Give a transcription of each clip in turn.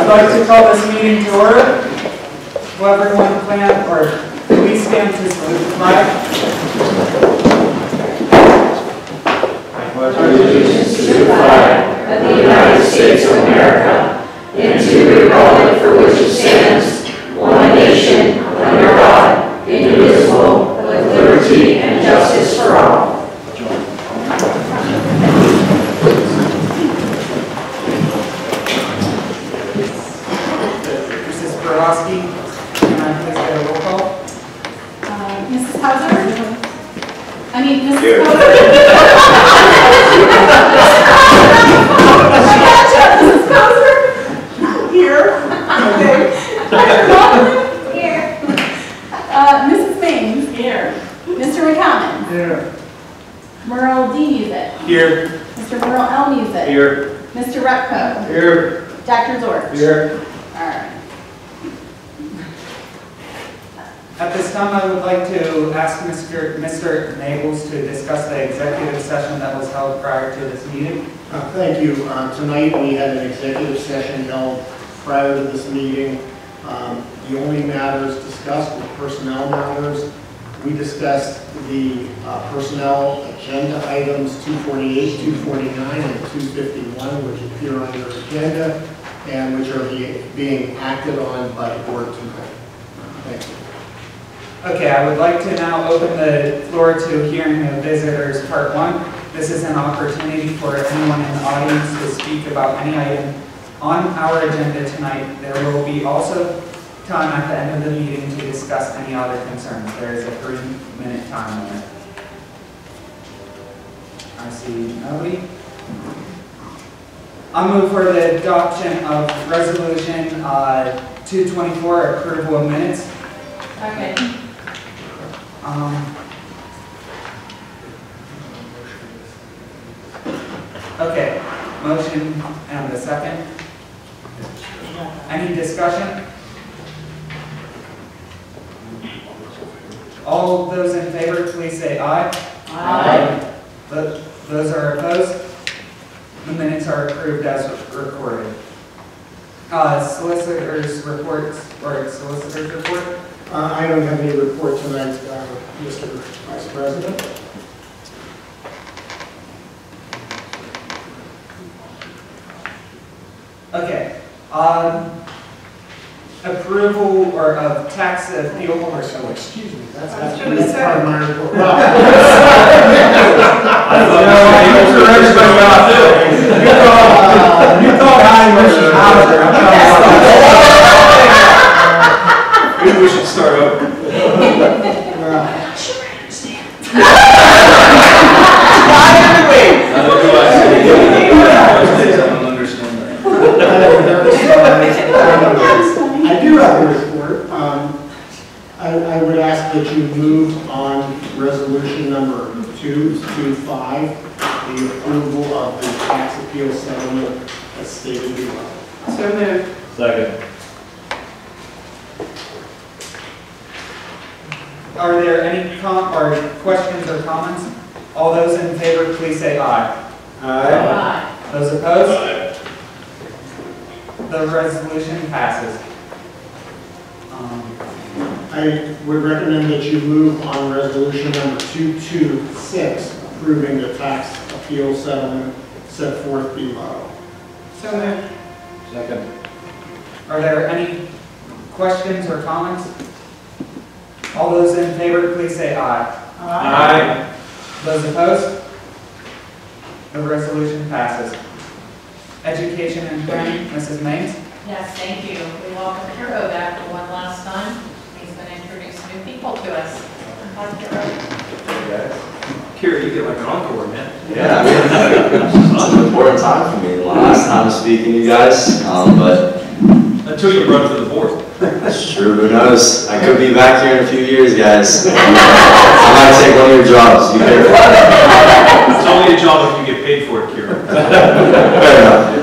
I'd like to call this meeting to order. Will everyone plan or please stand to salute the flag? I pledge allegiance to the flag of the United States of America and to the republic for which it stands, one nation, under God, indivisible, with liberty and justice for all. Mrs. Borowski, can I please get a roll call? Mrs. Hauser? Mrs. Here. Hauser? Mrs. Hauser? Here. Okay. Dr. Baldwin? Here. Mrs. Baines? Here. Mr. McCommon? Here. Merle D. Music? Here. Mr. Merle L. Music? Here. Mr. Repko? Here. Dr. Zorch? Here. All right. At this time, I would like to ask Mr. Nables to discuss the executive session that was held prior to this meeting. Thank you. Tonight we had an executive session held prior to this meeting. The only matters discussed were personnel matters. We discussed the personnel agenda items 248, 249, and 251, which appear on your agenda and which are being acted on by the board tonight. Thank you. Okay, I would like to now open the floor to hearing of visitors part 1. This is an opportunity for anyone in the audience to speak about any item on our agenda tonight. There will be also time at the end of the meeting to discuss any other concerns. There is a 3-minute time limit. I see nobody. I'll move for the adoption of Resolution 224, approval of minutes. Okay. Okay, motion and a second. Any discussion? All those in favor, please say aye. Aye. Those are opposed? The minutes are approved as recorded. Solicitors reports or solicitors report? I don't have any report tonight, Mr. Vice President. Okay. Approval or of tax appeal. Or so, excuse me. That's gonna say. part of my report. You thought I was Hauser. Maybe we should start over. I do have a report. I would ask that you move on resolution number 225, the approval of the tax appeal settlement as stated below. So moved. Second. Are there any questions or comments? All those in favor, please say aye. Aye. Those opposed? The resolution passes. I would recommend that you move on resolution number 226, approving the tax appeal settlement set forth below. So moved. Second. Are there any questions or comments? All those in favor, please say aye. Aye. Those opposed? The resolution passes. Education and Planning, Mrs. Maines. Yes, thank you. We welcome Kiro back for one last time. He's going to introduce new people to us. Kira, you get like an encore, man. Yeah, it's an important time for me. Last time speaking to you guys, but Until you run for the board. that's true. Who knows? I could be back here in a few years, guys. I might take one of your jobs. Be careful. It's only a job if you get paid for it, Kira. Fair enough.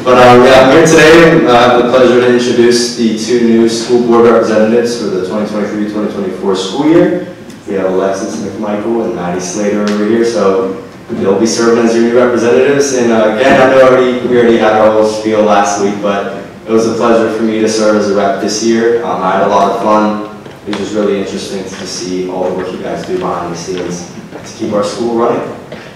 But yeah, I'm here today. I have the pleasure to introduce the 2 new school board representatives for the 2023-2024 school year. We have Alexis McMichael and Maddie Slater over here, so they'll be serving as your new representatives. And again, I know we already had our whole spiel last week, but it was a pleasure for me to serve as a rep this year. I had a lot of fun. It was just really interesting to see all the work you guys do behind the scenes to keep our school running.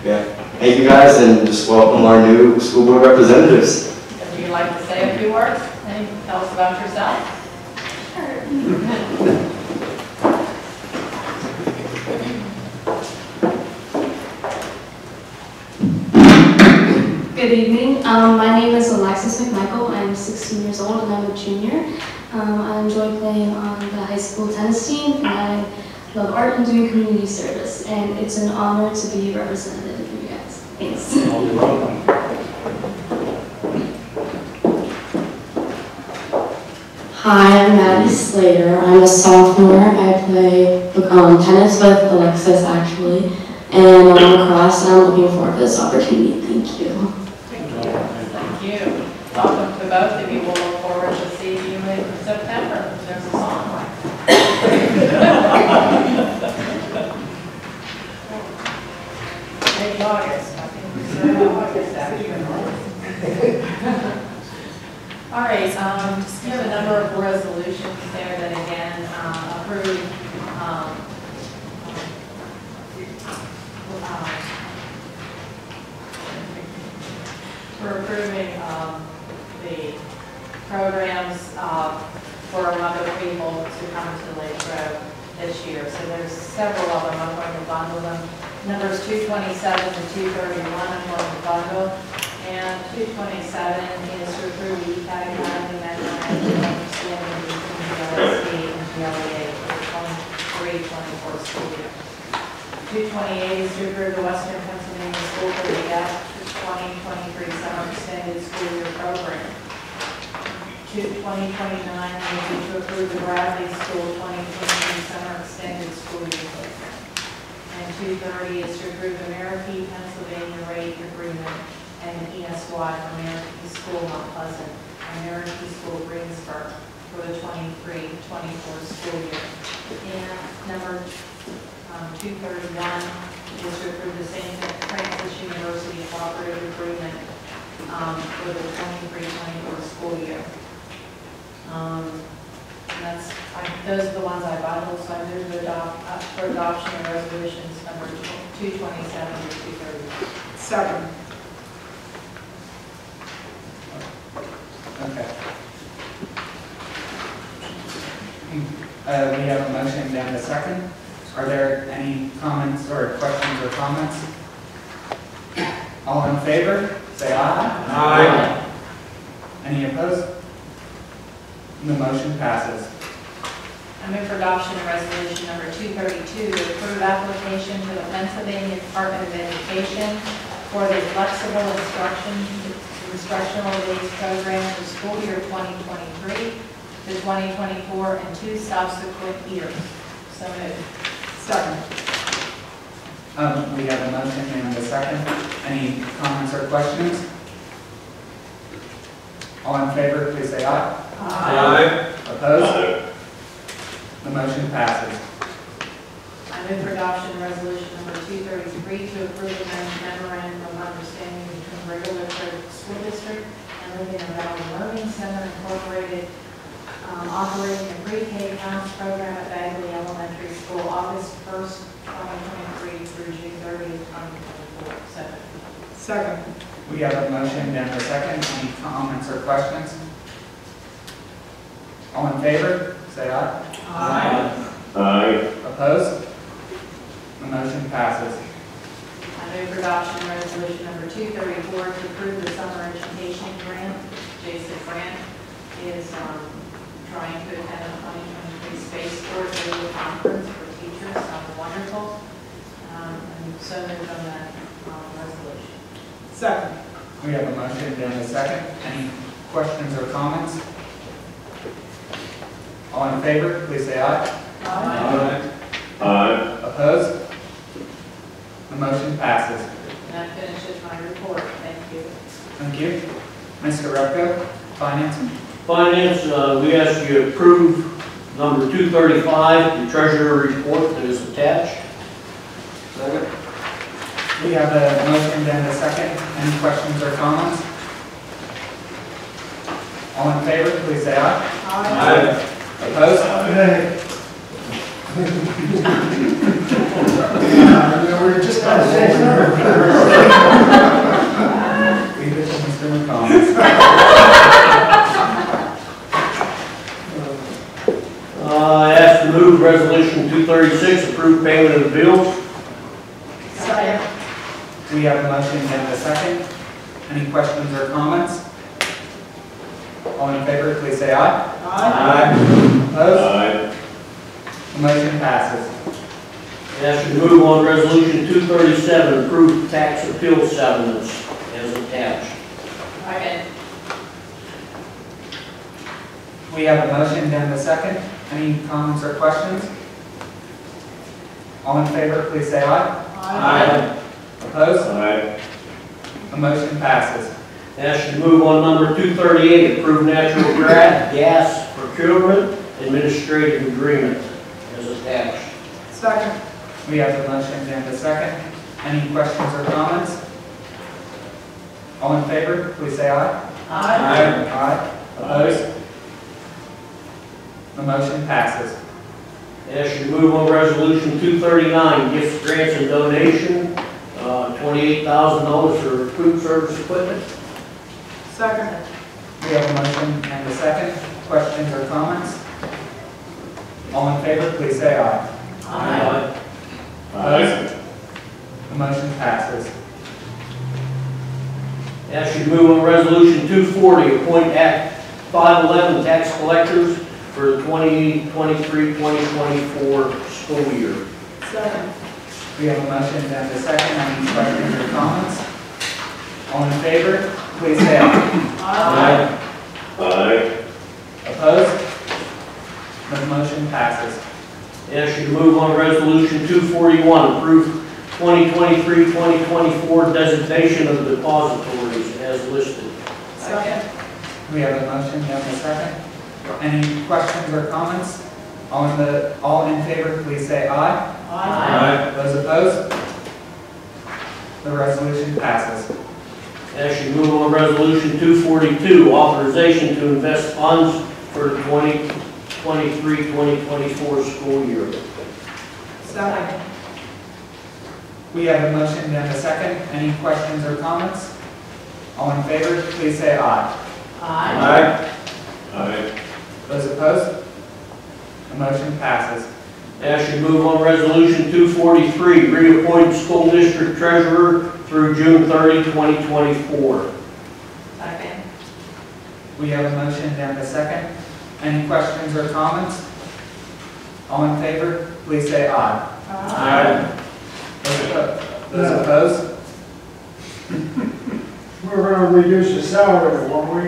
Yeah. Thank you guys, and just welcome our new school board representatives. Would you like to say a few words and tell us about yourself? Good evening. My name is Alexis McMichael. I'm 16 years old and I'm a junior. I enjoy playing on the high school tennis team, and I love art and doing community service. And it's an honor to be representative for you guys. Thanks. Hi, I'm Maddie Slater. I'm a sophomore. I play tennis with Alexis actually, and I'm on lacrosse, and I'm looking forward to this opportunity. Thank you. Thank you. Welcome to both of you. We'll look forward to seeing you in September. There's a song. Maybe August. I think we started August actually. All right, we have a number of resolutions there that again approve we're approving the programs for other people to come to Lake Road this year. So there's several of them. I'm going to bundle them. Numbers 227 to 231 I'm going to bundle. And 227 is to approve the ECAG Academy memorandum of understanding between the LSD and the LEA for the 23-24 school year. 228 is to approve the Western Pennsylvania School for the F 2023 Summer Extended School Year Program. 2029 will be to approve the Bradley School 2023 Summer Extended School Year Program. And 230 is to approve the American Pennsylvania Rate Agreement and ESY for American School Mount Pleasant, American School Greensburg for the 23-24 school year. And number 231 is to approve the St. Francis University Cooperative Agreement for the 23-24 school year. Those are the ones I bundled, so I move for adoption of resolutions number 227 to 231. Second. Okay. We have a motion and a second. Are there any comments or questions or comments? All in favor, say aye. Aye. Any opposed? The motion passes. I move for adoption of resolution number 232 to approve application to the Pennsylvania Department of Education for the flexible instructional days program for school year 2023 to 2024 and 2 subsequent years. So moved. Second. We have a motion and a second. Any comments or questions? All in favor, please say aye. Aye. Opposed? The motion passes. I move for adoption of resolution number 233 to approve the memorandum of understanding between Regular School District and Lincoln Valley Learning Center Incorporated, operating a pre-K counts program at Bagley Elementary School, August 1st, 2023 through June 30th, 2024. Second. We have a motion and a second. Any comments or questions? All in favor, say aye. Aye. Aye. Opposed? The motion passes. I move for adoption of resolution number 234 to approve the summer education grant. JSIP grant is trying to attend a 2023 Space Force Annual Conference for teachers. Sounds wonderful. And so moved on that resolution. Second. We have a motion and a second. Any questions or comments? All in favor, please say aye. Aye. Aye. Opposed? The motion passes. And that finishes my report. Thank you. Thank you. Mr. Repko, Finance. Finance, we ask you to approve number 235, the treasurer report that is attached. Second. We have a motion and a second. Any questions or comments? All in favor, please say aye. Aye. Opposed? We're just kind of saying. Leave it to Mr. McCombs. I ask to move resolution 236, approve payment of bills. Second. We have a motion and a second. Any questions or comments? All in favor, please say aye. Opposed? Aye. The motion passes. I ask to move on resolution 237, approve tax appeal settlements as attached. Second. We have a motion and a second. Any comments or questions? All in favor, please say aye. Opposed? Aye. The motion passes. Ask to move on number 238, approve natural gas procurement administrative agreement as attached. Second. We have a motion and a second. Any questions or comments? All in favor, please say aye. Aye. Opposed? The motion passes. Ask you to move on resolution 239, gifts, grants, and donation, $28,000 for food service equipment. Second. We have a motion and a second. Questions or comments? All in favor, please say aye. Opposed? The motion passes. Ask you to move on resolution 240, appoint Act 511 tax collectors for the 2023-2024 school year. Second. We have a motion and a second. Any questions or comments? All in favor, please say aye. Aye. Opposed? The motion passes. Ask you to move on resolution 241, approve 2023-2024 designation of depositories as listed. Second. We have a motion and a second. Any questions or comments? All in favor, please say aye. Those opposed? The resolution passes. Ask you to move on resolution 242, authorization to invest funds for the 2023-2024 school year. Second. We have a motion and a second. Any questions or comments? All in favor, please say aye. Aye. Those opposed? The motion passes. Ask you to move on resolution 243, reappoint school district treasurer through June 30, 2024. Second. We have a motion and a second. Any questions or comments? All in favor, please say aye. Those opposed? We're going to reduce the salary, won't we?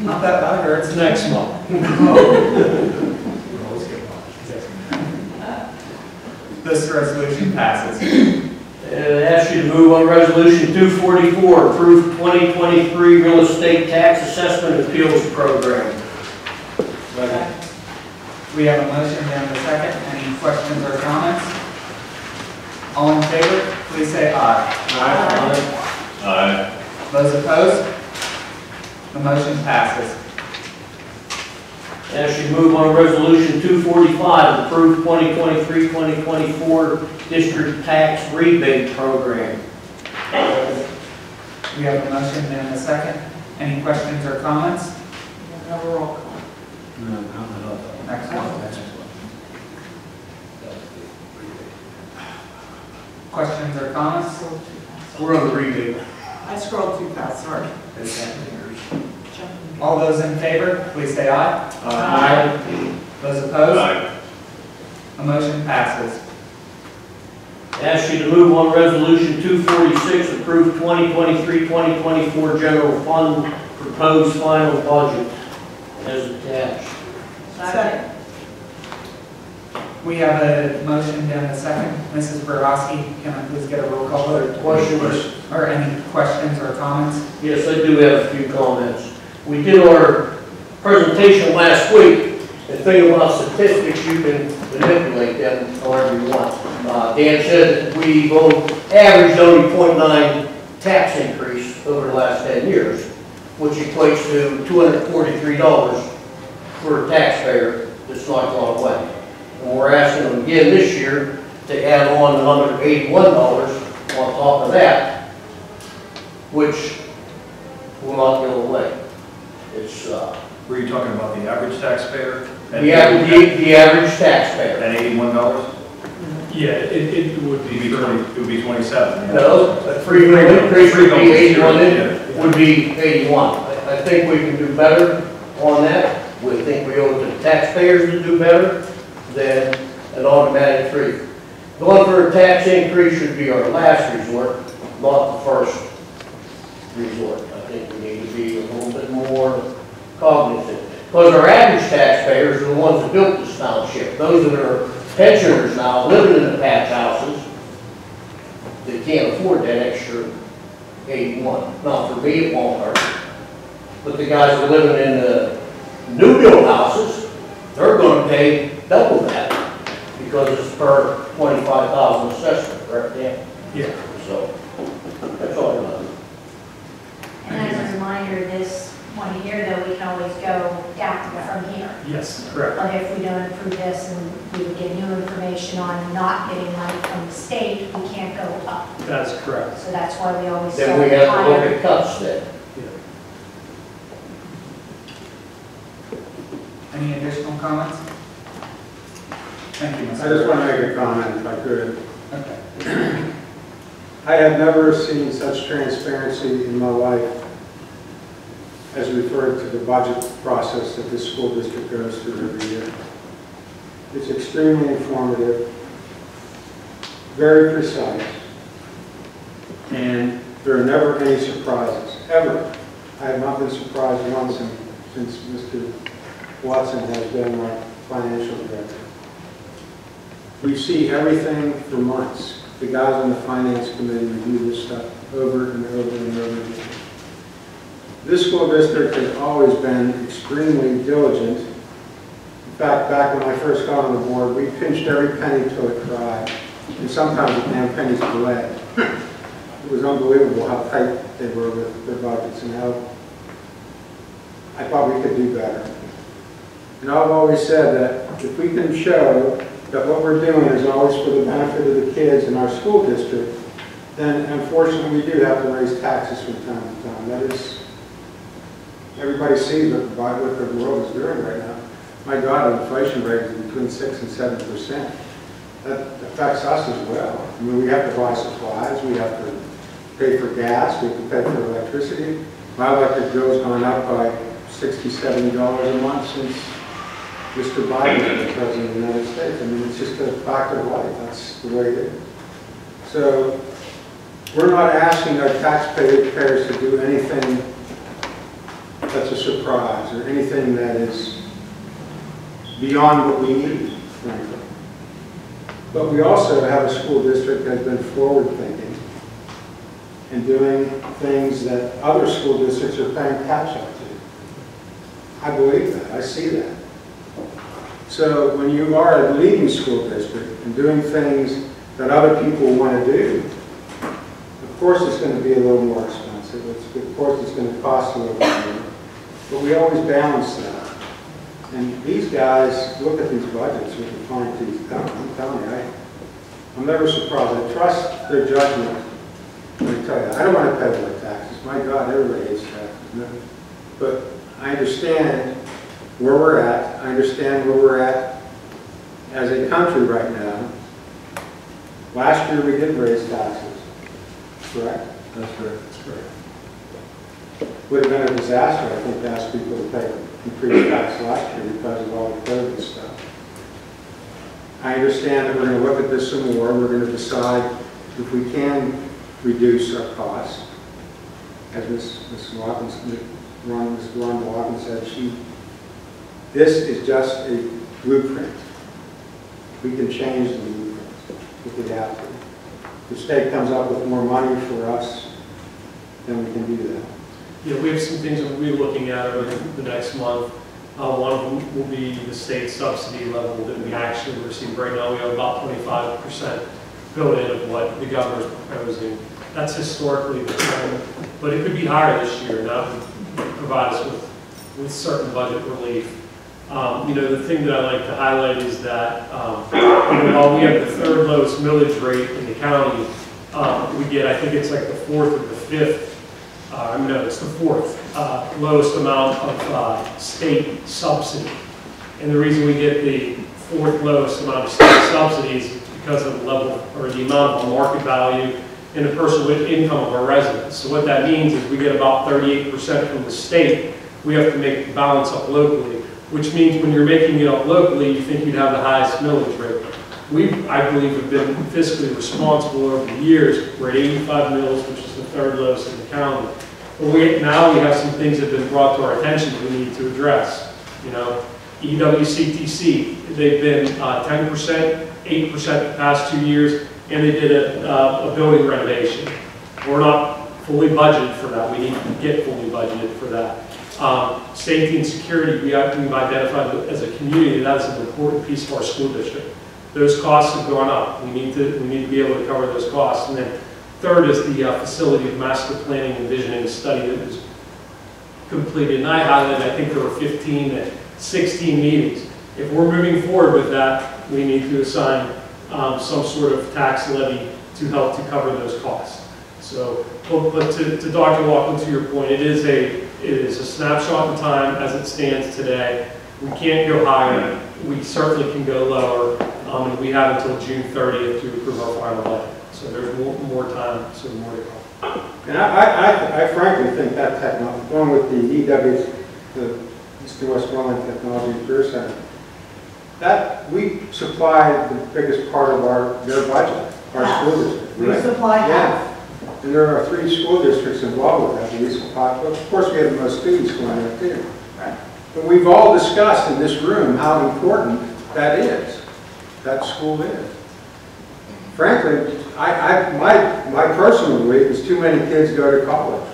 Not that loud, or it's next month. This resolution passes. Ask you to move on resolution 244, approve 2023 real estate tax assessment appeals program. We have a motion and a second. Any questions or comments? All in favor, please say aye. Aye. Those opposed? The motion passes. Ask you to move on resolution 245, approve 2023-2024 district tax rebate program. We have a motion and a second. Any questions or comments? Have a roll call. Next one. Questions or comments? We're on the rebate. I scrolled too fast, sorry. All those in favor, please say aye. Those opposed? The motion passes. Ask you to move on resolution 246, approve 2023-2024 general fund proposed final budget as attached. Second. We have a motion and a second. Mrs. Borowski, can I please get a roll call vote? Questions? Or any questions or comments? Yes, I do have a few comments. We did our presentation last week, and thing about statistics, you can manipulate them however you want. Dan said that we've averaged only 0.9 tax increase over the last 10 years. which equates to $243 for a taxpayer that's not gone away. And we're asking them again this year to add on another $81 on top of that, which will not go away. It's, Were you talking about the average taxpayer? the average taxpayer. At $81? Yeah, it would It be. would be 27. yeah. No, the free will increase would be 81, it would be 81. I think we can do better on that. We think we owe it to taxpayers to do better than an automatic free. Going for a tax increase should be our last resort, not the first resort. I think we need to be a little bit more cognizant. Because our average taxpayers are the ones that built this township. Those that are pensioners now, living in the patch houses, they can't afford that extra 81. Now, for me, it won't hurt. But the guys that are living in the new build houses, they're going to pay double that because it's per 25,000 assessment, correct, Dan? Yeah. So, that's all I know. And as a reminder, this one here, though, we can always go down from here. Yes, correct. But if we don't approve this and we would get new information on not getting money from the state, we can't go up. That's correct. So that's why we always Then we start have to look higher. at cuts then. Any additional comments? Thank you, Mr. I just want to make a comment if I could. Okay. I have never seen such transparency in my life as referred to the budget process that this school district goes through every year. It's extremely informative, very precise, and there are never any surprises, ever. I have not been surprised once since Mr. Watson has been my financial director. We see everything for months. The guys on the finance committee review this stuff over and over and over again. This school district has always been extremely diligent. In fact, back when I first got on the board, we pinched every penny till it cried, and sometimes the damn pennies bled. It was unbelievable how tight they were with their budgets and how I thought we could do better. And I've always said that if we can show that what we're doing is always for the benefit of the kids in our school district, then unfortunately we do have to raise taxes from time to time. That is, everybody sees what the world is doing right now. My God, the inflation rate is between 6 and 7%. That affects us as well. I mean, we have to buy supplies, we have to pay for gas, we have to pay for electricity. My electric bill's gone up by $60, $70 a month since Mr. Biden is the President of the United States. I mean, it's just a fact of life. That's the way it is. So we're not asking our taxpayers to do anything that's a surprise or anything that is beyond what we need, frankly. But we also have a school district that's been forward-thinking and doing things that other school districts are paying catch-up to. I believe that. I see that. So when you are a leading school district and doing things that other people want to do, of course it's going to be a little more expensive. Of course it's going to cost a little more. But we always balance that. And these guys look at these budgets with a fine tooth comb. I'm telling you, I'm never surprised. I trust their judgment. Let me tell you, I don't want to pay more taxes. My God, everybody hates taxes. But I understand where we're at. I understand where we're at as a country right now. Last year we did raise taxes, correct? That's correct. That's correct. Would have been a disaster, I think, to ask people to pay increased tax last year because of all the COVID stuff. I understand that we're going to look at this some more. We're going to decide if we can reduce our costs. As Ms. Ron Watkins said, this is just a blueprint. We can change the blueprint if we have to. If the state comes up with more money for us, then we can do that. Yeah, we have some things that we'll be looking at over the next month. One of them will be the state subsidy level that we actually receive right now. We have about 25% built in of what the governor's proposing. That's historically the trend, but it could be higher this year. That would provide us with certain budget relief. The thing that I like to highlight is that while we have the third lowest millage rate in the county, we get, I think it's like the fourth or the fifth, no, it's the fourth lowest amount of state subsidy. And the reason we get the fourth lowest amount of state subsidies is because of the level or the amount of market value and the personal income of our residents. So what that means is we get about 38% from the state. We have to make the balance up locally, which means when you're making it up locally, you think you'd have the highest millage rate. We, I believe, have been fiscally responsible over the years. We're at 85 mills, which is the third lowest in the county. But now we have some things that have been brought to our attention that we need to address. EWCTC, they've been 10%, 8% the past 2 years, and they did a building renovation. We're not fully budgeted for that. We need to get fully budgeted for that. Safety and security, we've identified as a community that is an important piece of our school district. Those costs have gone up. We need to be able to cover those costs. And then third is the facility of master planning and visioning study that was completed. And I highlighted, I think there were 15 to 16 meetings. If we're moving forward with that, we need to assign some sort of tax levy to help to cover those costs. So, but to Dr. Laughlin, to your point, it is a snapshot in time as it stands today. We can't go higher. We certainly can go lower. And we have until June 30th to approve our final budget. So there's more time, so more to come. And I frankly think that technology, going with the EW, the East and West Wellington Technology and Career Center, that we supply the biggest part of their budget, our school district. We supply half. And there are 3 school districts involved with that. We supply, well, of course, we have the most students going there too. Right. But we've all discussed in this room how important that is, that school is. Frankly, my personal belief is too many kids go to college.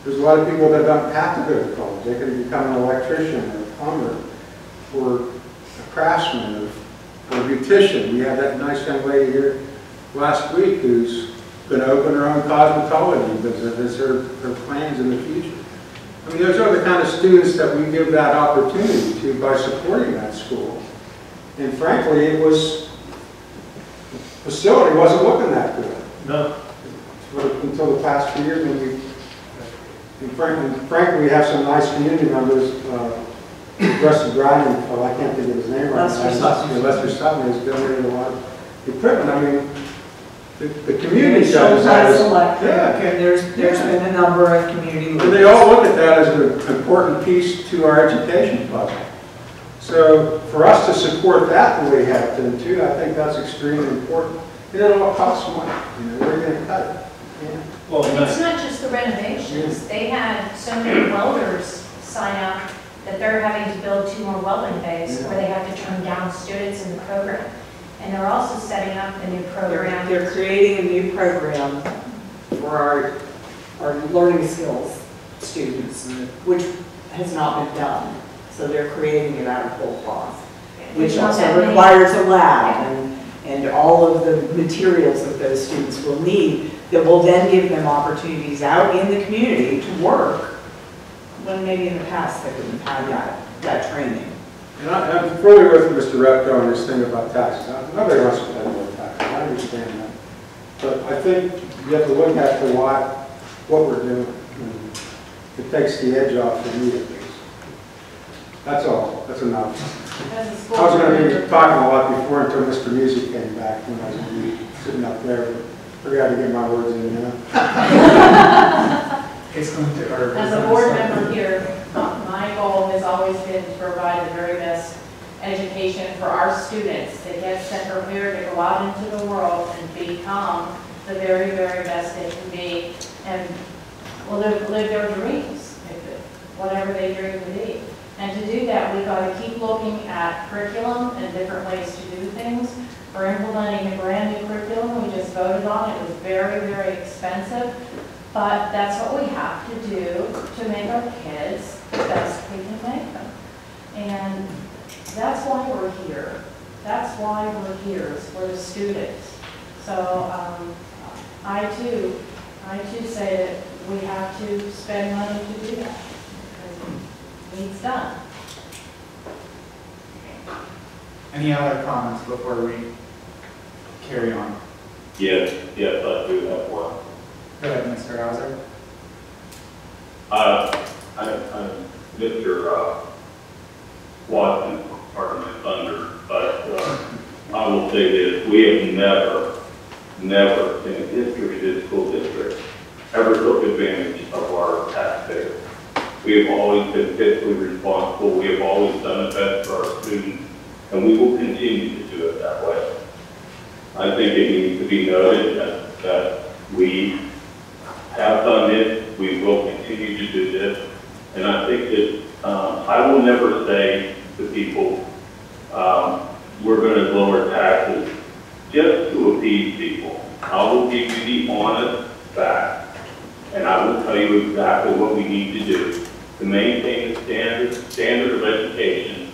There's a lot of people that don't have to go to college. They can become an electrician or a plumber or a craftsman or a beautician. We had that nice young lady here last week who's going to open her own cosmetology business as her plans in the future. I mean, those are the kind of students that we give that opportunity to by supporting that school. And frankly, the facility wasn't looking that good. No. Until the past few years, and frankly, we have some nice community members. Rusty Bryan, I can't think of his name right now. Lester Sutton has donated a lot of equipment. I mean, the community does that. Yeah. There's been a number of community. And they all look at that as an important piece to our education puzzle. So for us to support that the way we have to too, I think that's extremely important. It all costs money. We're going to cut it. Yeah. Well, It's not just the renovations. They had so many welders sign up that they're having to build 2 more welding bays where they have to turn down students in the program. And they're also setting up a new program. They're creating a new program for our learning skills students, which has not been done. So they're creating it out of whole cloth, which also requires a lab and all of the materials that those students will need that will then give them opportunities out in the community to work when maybe in the past they wouldn't have had that training. And I'm fully with Mr. Repko on this thing about taxes. Nobody wants to pay more taxes. I understand that. But I think you have to look at what we're doing. It takes the edge off for me at least. That's all. That's enough. I was going to be talking a lot before until Mr. Music came back when I was going to be sitting up there. But forgot to get my words in now. As a board member here, my goal has always been to provide the very best education for our students that get them prepared to go out into the world and become the very, very best they can be and live their dreams, whatever they dream to be. And to do that, we've got to keep looking at curriculum and different ways to do things. We're implementing a brand new curriculum. We just voted on it. It was very, very expensive. But that's what we have to do to make our kids the best we can make them. And that's why we're here. That's why we're here, is for the students. So I too say that we have to spend money to do that. needs done. Any other comments before we carry on? Yes, I do have one. Go ahead, Mr. Hauser. I'm Mr. Watson, pardon my thunder, but I will say this, we have never in the history of this school district ever took advantage of our taxpayers. We have always been fiscally responsible, we have always done the best for our students, and we will continue to do it that way. I think it needs to be noted that we have done this, we will continue to do this, and I think that I will never say to people, we're going to lower taxes just to appease people. I will give you the honest fact, and I will tell you exactly what we need to do to maintain the standard of education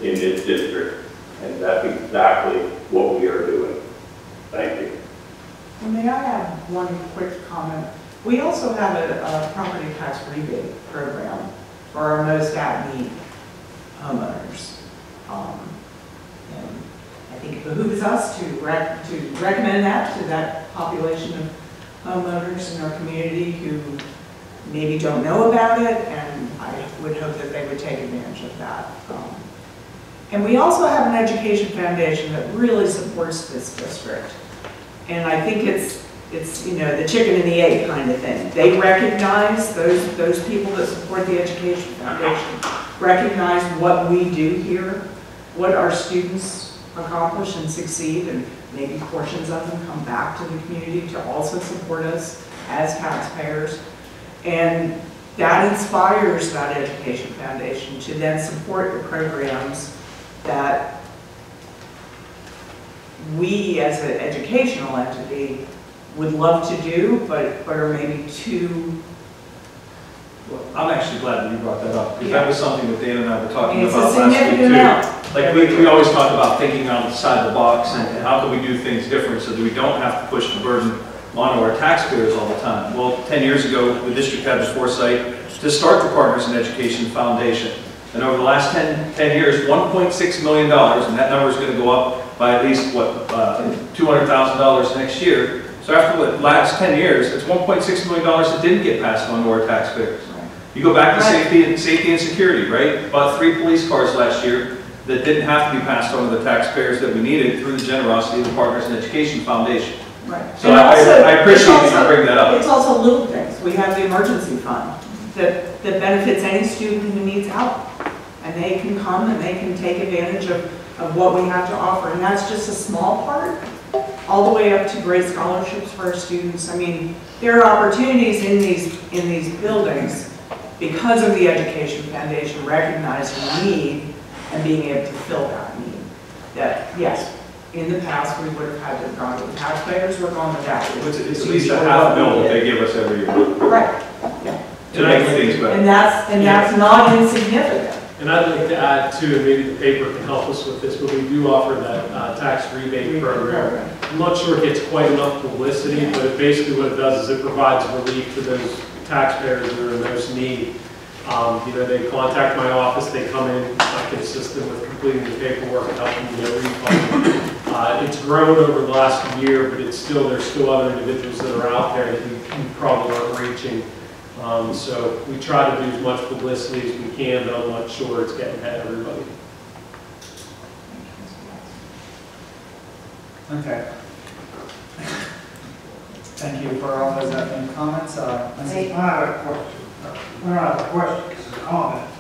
in this district, and that's exactly what we are doing. Thank you. May I add one quick comment? We also have a property tax rebate program for our most at-need homeowners. And I think it behooves us to recommend that to that population of homeowners in our community who maybe don't know about it, and I would hope that they would take advantage of that. And we also have an education foundation that really supports this district. And I think it's you know, the chicken and the egg kind of thing. They recognize, those people that support the Education Foundation, recognize what we do here, what our students accomplish and succeed, and maybe portions of them come back to the community to also support us as taxpayers. And that inspires that Education Foundation to then support the programs that we as an educational entity would love to do, but are maybe too... Well, I'm actually glad that you brought that up, because that was something that Dan and I were talking It's about a last week significant amount. too. Like we always talk about thinking outside the box and how can we do things different so that we don't have to push the burden onto our taxpayers all the time. Well, 10 years ago, the district had the foresight to start the Partners in Education Foundation. And over the last 10 years, $1.6 million, and that number is going to go up by at least, what, $200,000 next year. So after the last 10 years, it's $1.6 million that didn't get passed on to our taxpayers. You go back to safety and security, right? Bought 3 police cars last year that didn't have to be passed on to the taxpayers that we needed through the generosity of the Partners in Education Foundation. Right. So I appreciate that you bring that up. It's also little things. We have the emergency fund that benefits any student who needs help. And they can come and they can take advantage of what we have to offer. And that's just a small part, all the way up to great scholarships for our students. I mean, there are opportunities in these buildings because of the Education Foundation recognizing need and being able to fill that need. That, yes, in the past, we would have had to have gone to the taxpayers, we're going to that. It's at least a $500,000 that they give us every year. Right, yeah. To make things better. And that's not insignificant. And I'd like to add too, and maybe the paper can help us with this, but we do offer that tax rebate program. I'm not sure it gets quite enough publicity, but basically what it does is it provides relief to those taxpayers that are in most need. You know, they contact my office, they come in, I can assist them with completing the paperwork and help them get a refund. It's grown over the last year, but there's still other individuals that are out there that we probably aren't reaching. So we try to do as much publicity as we can, but I'm not sure it's getting to everybody. Okay. Thank you for all those comments. I have a question. Not a question, it's a comment.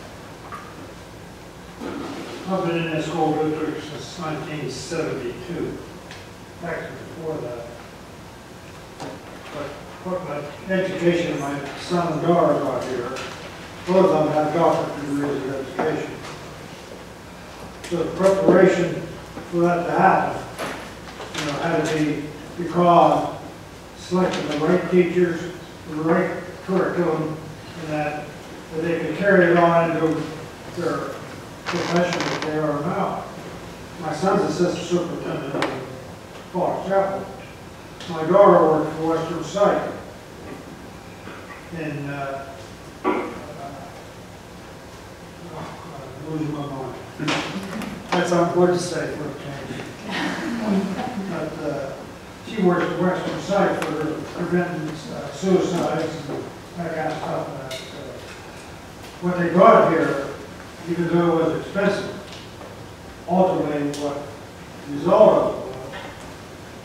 I've been in this school district since 1972, actually before that. But my education, my son and daughter got here. Both of them have doctorate degrees in education. So the preparation for that to happen, you know, had to be because selecting the right teachers, the right curriculum, and that they could carry it on into their profession that they are now. My son's assistant superintendent in Falls Chapel. My daughter worked for Western Site. And losing my mind. That's important to say for a change. But she works the Western side for preventing suicides and that kind of stuff. And that, what they brought here, even though it was expensive, ultimately what the result of it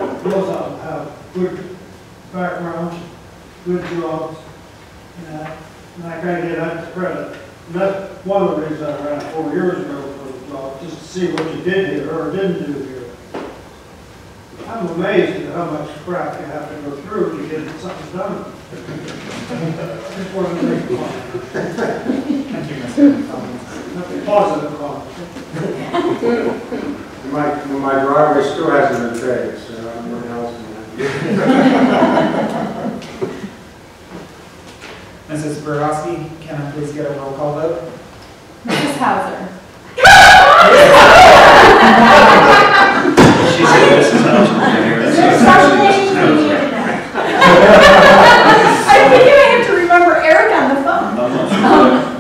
was, both of them have good backgrounds, good jobs, and I gotta get that credit. And that's one of the reasons I ran 4 years ago for the job, just to see what you did here or didn't do here. I'm amazed at how much crap you have to go through to get something done. Just wanted to make a comment. Thank you, Mr. Collins. Nothing positive comment. My driveway still hasn't been paid, so I'm not helping that. Mrs. Borowski, can I please get a roll call vote? Mrs. Hauser. She said Mrs. Hauser. I think I have to remember Eric on the phone.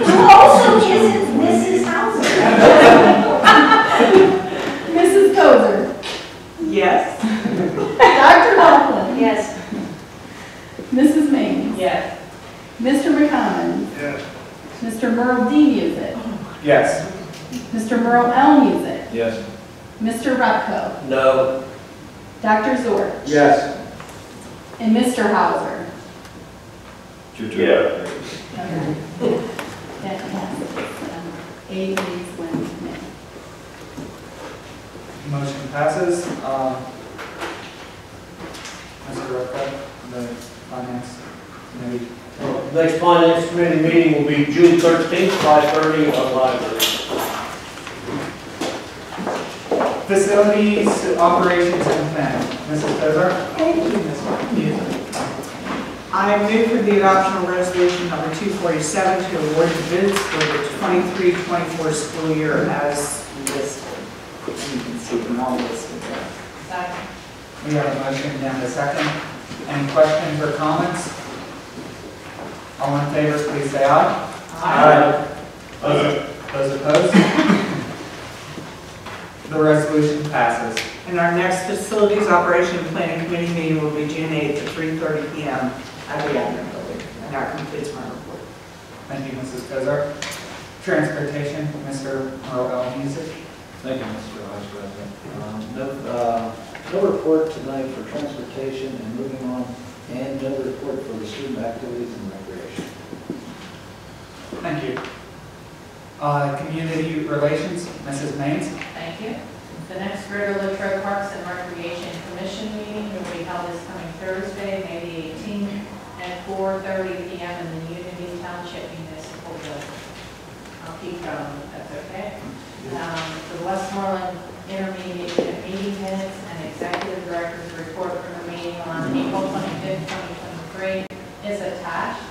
Who also isn't Mrs. Hauser? Mrs. Kozer. Yes. Dr. Laughlin. Yes. Mrs. Maines. Yes. Mr. McCommon. Yes. Mr. Merle D. Music. Yes. Mr. Merle L. Music. Yes. Mr. Rutko. No. Dr. Zorch. Yes. And Mr. Hauser. Yeah. That passes. 8 ayes, 1 nay. Motion passes. Mr. Rocco, the finance committee. Next finance committee meeting will be June 13th, 5:30 at the library. Facilities, operations, and planning. Mrs. Cozart? Thank you, Ms. Music. I move for the adoption of resolution number 247 to award the bids for the 23-24 school year as listed. And you can see them all listed there. Second. We have a motion and a second. Any questions or comments? All in favor, please say aye. Aye. Those opposed? The resolution passes. And our next facilities operation and planning committee meeting will be June 8th at 3:30 p.m. at the admin building. And that completes my report. Thank you, Mrs. Cozart. Transportation, Mr. Merle L. Music. Thank you, Mr. Vice President. No report tonight for transportation and moving on, and no report for the student activities and recreation. Thank you. Community relations, Mrs. Maines. Thank you. The next Greater Latrobe Parks and Recreation Commission meeting will be held this coming Thursday, May the 18th at 4:30 p.m. in the Unity Township Municipal Building. I'll keep going if that's okay. The Westmoreland Intermediate meeting minutes and executive director's report from the meeting on April 25th, 2023 is attached.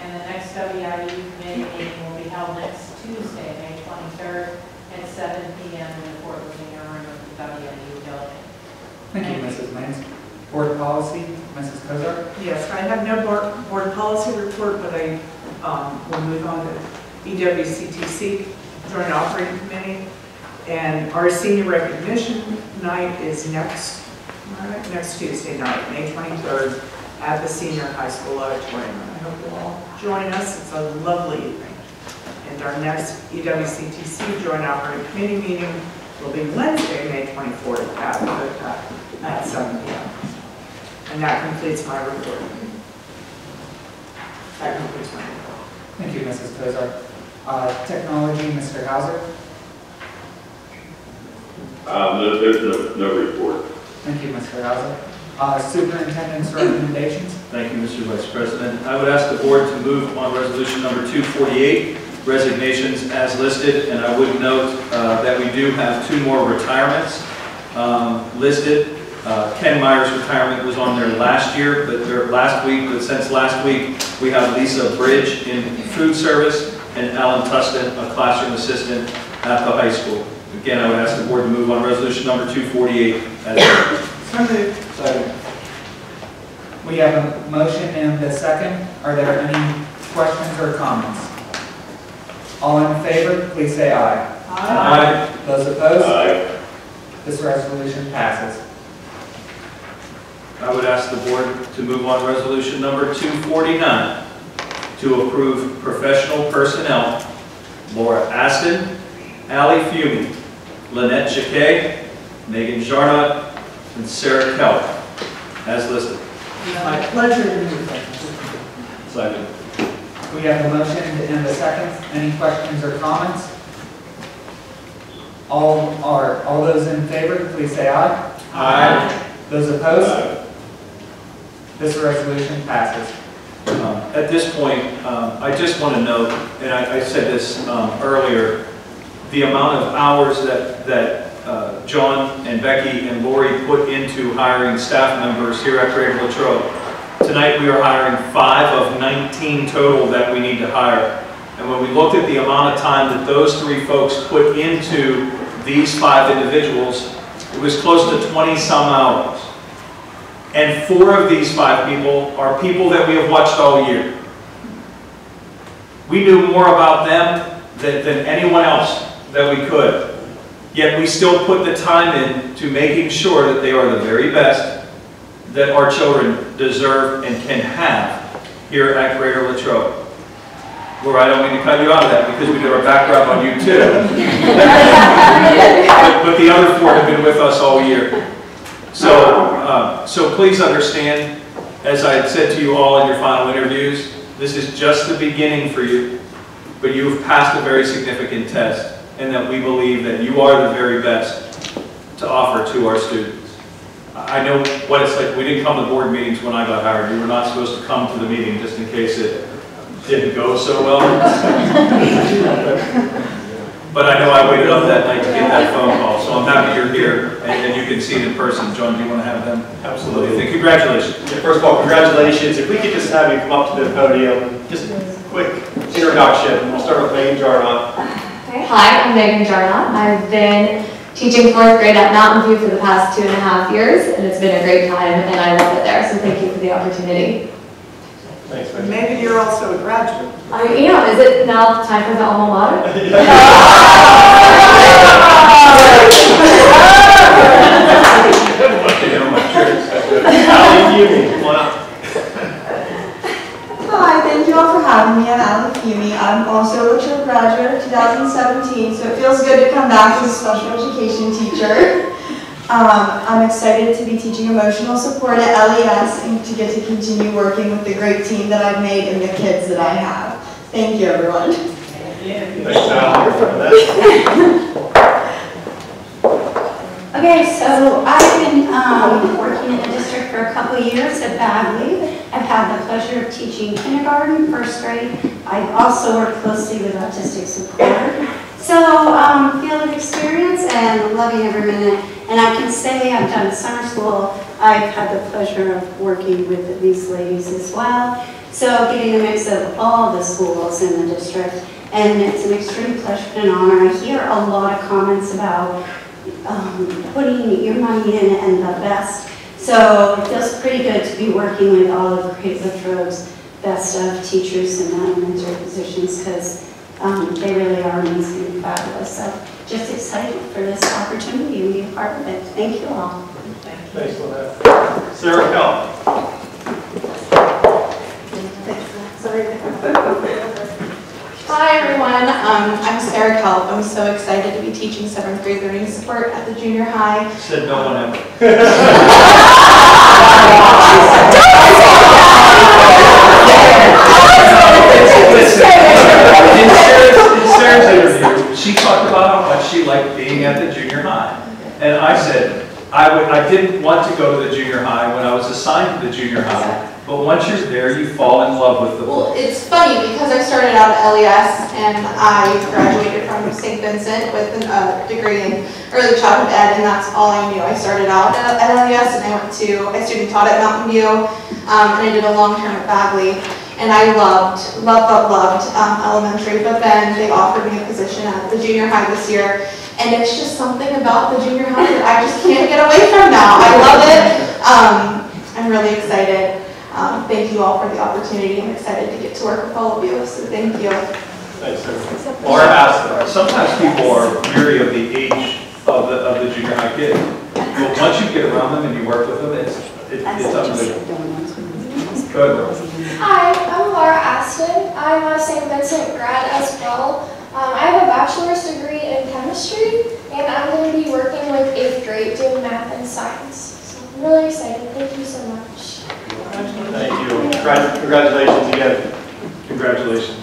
And the next WIU committee meeting will be held next Tuesday, May 23rd at 7 p.m. in the Fort Virginia room of the WIU building. Thank you, Mrs. Maines. Board policy, Mrs. Cozart. Yes, I have no board policy report, but I will move on to EWCTC, Joint Operating Committee. And our senior recognition night is next Tuesday night, May 23rd, at the senior high school auditorium. I hope you'll all join us. It's a lovely evening. And our next EWCTC Joint Operating Committee meeting will be Wednesday, May 24th at 7 p.m. And that completes my report. That completes my report. Thank you, Mrs. Cozart. Technology, Mr. Hauser. There's no report. Thank you, Mr. Hauser. Superintendent's recommendations. Thank you, Mr. Vice President. I would ask the board to move on resolution number 248, resignations as listed, and I would note that we do have 2 more retirements listed. Ken Meyer's retirement was on there last year, but since last week, we have Lisa Bridge in food service and Alan Tustin, a classroom assistant at the high school. Again, I would ask the board to move on resolution number 248 as listed. So moved. Second. We have a motion and a second. Are there any questions or comments? All in favor, please say aye. Aye. Those opposed? Aye. This resolution passes. I would ask the board to move on resolution number 249 to approve professional personnel, Laura Aston, Allie Fumey, Lynette Jacquet, Megan Jarnot, and Sarah Kelly, as listed. My pleasure to meet them. Second. We have a motion and a second. Any questions or comments? All those in favor, please say aye. Aye. Those opposed? This resolution passes. At this point, I just want to note, and I said this earlier, the amount of hours that John and Becky and Lori put into hiring staff members here at Greater Latrobe. Tonight we are hiring 5 of 19 total that we need to hire. And when we looked at the amount of time that those 3 folks put into these 5 individuals, it was close to 20-some hours. And 4 of these 5 people are people that we have watched all year. We knew more about them than anyone else that we could. Yet we still put the time in to making sure that they are the very best that our children deserve and can have here at Greater Latrobe. Laura, I don't mean to cut you out of that because we did our background on you too. but the other 4 have been with us all year. So please understand, as I had said to you all in your final interviews, this is just the beginning for you, but you have passed a very significant test, and that we believe that you are the very best to offer to our students. I know what it's like. We didn't come to board meetings when I got hired. You were not supposed to come to the meeting just in case it didn't go so well. But I know I waited up that night to get that phone call, so I'm happy you're here, and you can see it in person. John, do you want to have them? Absolutely. Congratulations. Yeah, first of all, congratulations. If we could just have you come up to the podium, just a quick introduction. We'll start with Megan Jarnot. Hi, I'm Megan Jarnot. I've been teaching 4th grade at Mountain View for the past 2.5 years, and it's been a great time, and I love it there, so thank you for the opportunity. Thanks, Megan. Maybe you're also a graduate. I am. Is it now time for the alma mater? Hi, thank you all for having me. I'm Allie Fumey. I'm also a Latrobe graduate of 2017, so it feels good to come back as a special education teacher. I'm excited to be teaching emotional support at LES and to get to continue working with the great team that I've made and the kids that I have. Thank you, everyone. Thanks, Al. Okay, so I've been working in the district for a couple of years at Bagley. I've had the pleasure of teaching kindergarten, 1st grade. I've also worked closely with autistic support. So, field of experience and loving every minute. And I can say I've done summer school. I've had the pleasure of working with these ladies as well. So getting a mix of all the schools in the district. And it's an extreme pleasure and honor. I hear a lot of comments about putting your money in and the best. So it feels pretty good to be working with all of Greater Latrobe's best of teachers in elementary positions because they really are amazing and fabulous. So just excited for this opportunity to be a part of it. Thank you all. Thanks, Lynette. Sarah Kelly. Hi everyone, I'm Sarah Kelp. I'm so excited to be teaching 7th grade learning support at the junior high. Said no one ever. In Sarah's interview, she talked about how much she liked being at the junior high. And I said, I didn't want to go to the junior high when I was assigned to the junior high. But once you're there, you fall in love with the Well, it's funny because I started out at LES and I graduated from St. Vincent with a degree in early childhood ed, and that's all I knew. I started out at LES and I student taught at Mountain View, and I did a long term at Bagley. And I loved elementary, but then they offered me a position at the junior high this year. And it's just something about the junior high that I just can't get away from now. I love it. I'm really excited. Thank you all for the opportunity. I'm excited to get to work with all of you, so thank you. Thanks, sir. Laura Aston. Sometimes people are around them and you work with them, it's unbelievable. Go ahead, Rose. Hi, I'm Laura Aston. I'm a St. Vincent grad as well. I have a bachelor's degree in chemistry, and I'm going to be working with 8th grade doing math and science. So I'm really excited. Thank you so much. Thank you. Congratulations again. Congratulations.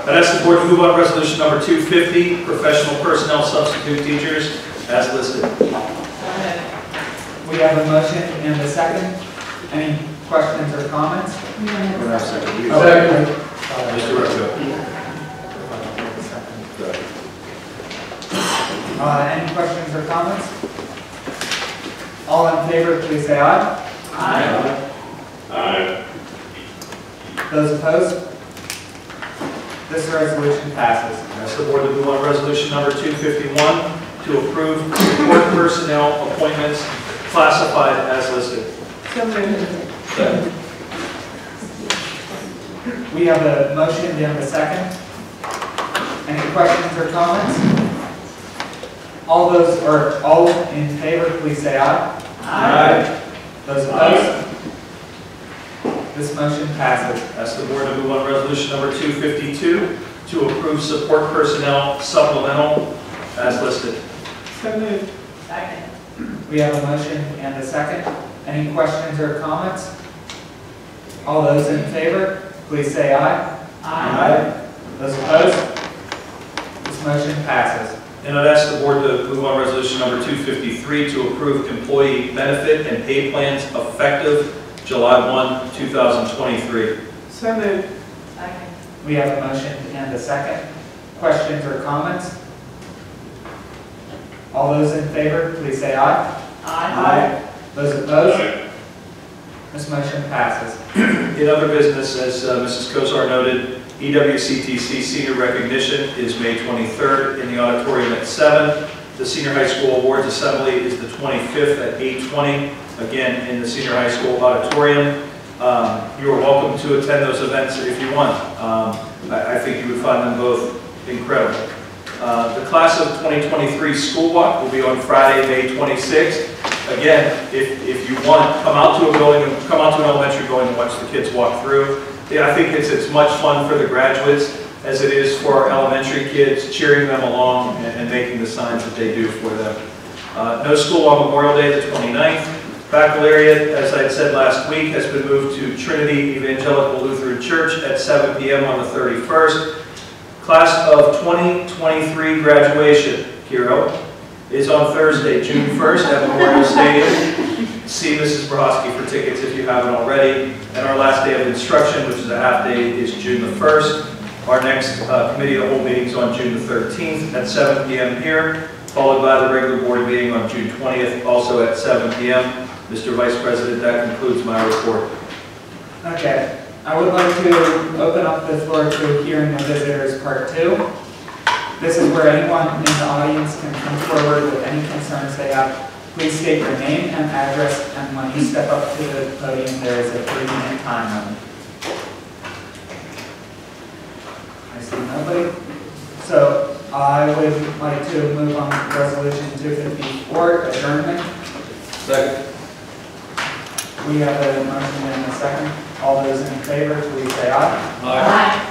I'd ask the board to move on to resolution number 250, professional personnel substitute teachers, as listed. We have a motion and a second. Any questions or comments? Second. Mr. Russo. Any questions or comments? All in favor, please say aye. Aye. Aye. Those opposed? This resolution passes. Ask the board to move on to resolution number 251 to approve support personnel appointments classified as listed. We have a motion and a second. Any questions or comments? All in favor, please say aye. Aye. Those opposed? This motion passes. Ask the board to move on to resolution number 252 to approve support personnel supplemental as listed. Second. We have a motion and a second. Any questions or comments? All those in favor, please say aye. Aye. Those opposed? This motion passes. And I'd ask the board to move on to resolution number 253 to approve employee benefit and pay plans effective July 1, 2023. So moved. We have a motion and a second. Questions or comments? All those in favor, please say aye. Aye. Those opposed? This motion passes. In other business, as Mrs. Kozar noted, EWCTC Senior Recognition is May 23rd in the auditorium at 7. The Senior High School Awards Assembly is the 25th at 8:20, again in the Senior High School auditorium. You are welcome to attend those events if you want. I think you would find them both incredible. The class of 2023 school walk will be on Friday, May 26th. Again, if you want, come out to a building, come out to an elementary building and watch the kids walk through. I think it's as much fun for the graduates as it is for our elementary kids, cheering them along and making the signs that they do for them. No school on Memorial Day, the 29th. Baccalaureate, as I had said last week, has been moved to Trinity Evangelical Lutheran Church at 7 p.m. on the 31st. Class of 2023 graduation, Hero, is on Thursday, June 1st at Memorial Stadium. See Mrs. Brohosky for tickets if you haven't already. And our last day of instruction, which is a half day, is June the 1st. Our next committee of the whole meeting is on June the 13th at 7 p.m. here, followed by the regular board meeting on June 20th, also at 7 p.m. Mr. Vice President, that concludes my report. Okay. I would like to open up the floor to hearing of visitors part 2. This is where anyone in the audience can come forward with any concerns they have. Please state your name and address, and when you step up to the podium, there is a 3-minute time limit. I see nobody. So I would like to move on to resolution 254, adjournment. Second. We have a motion and a second. All those in favor, please say aye. Aye.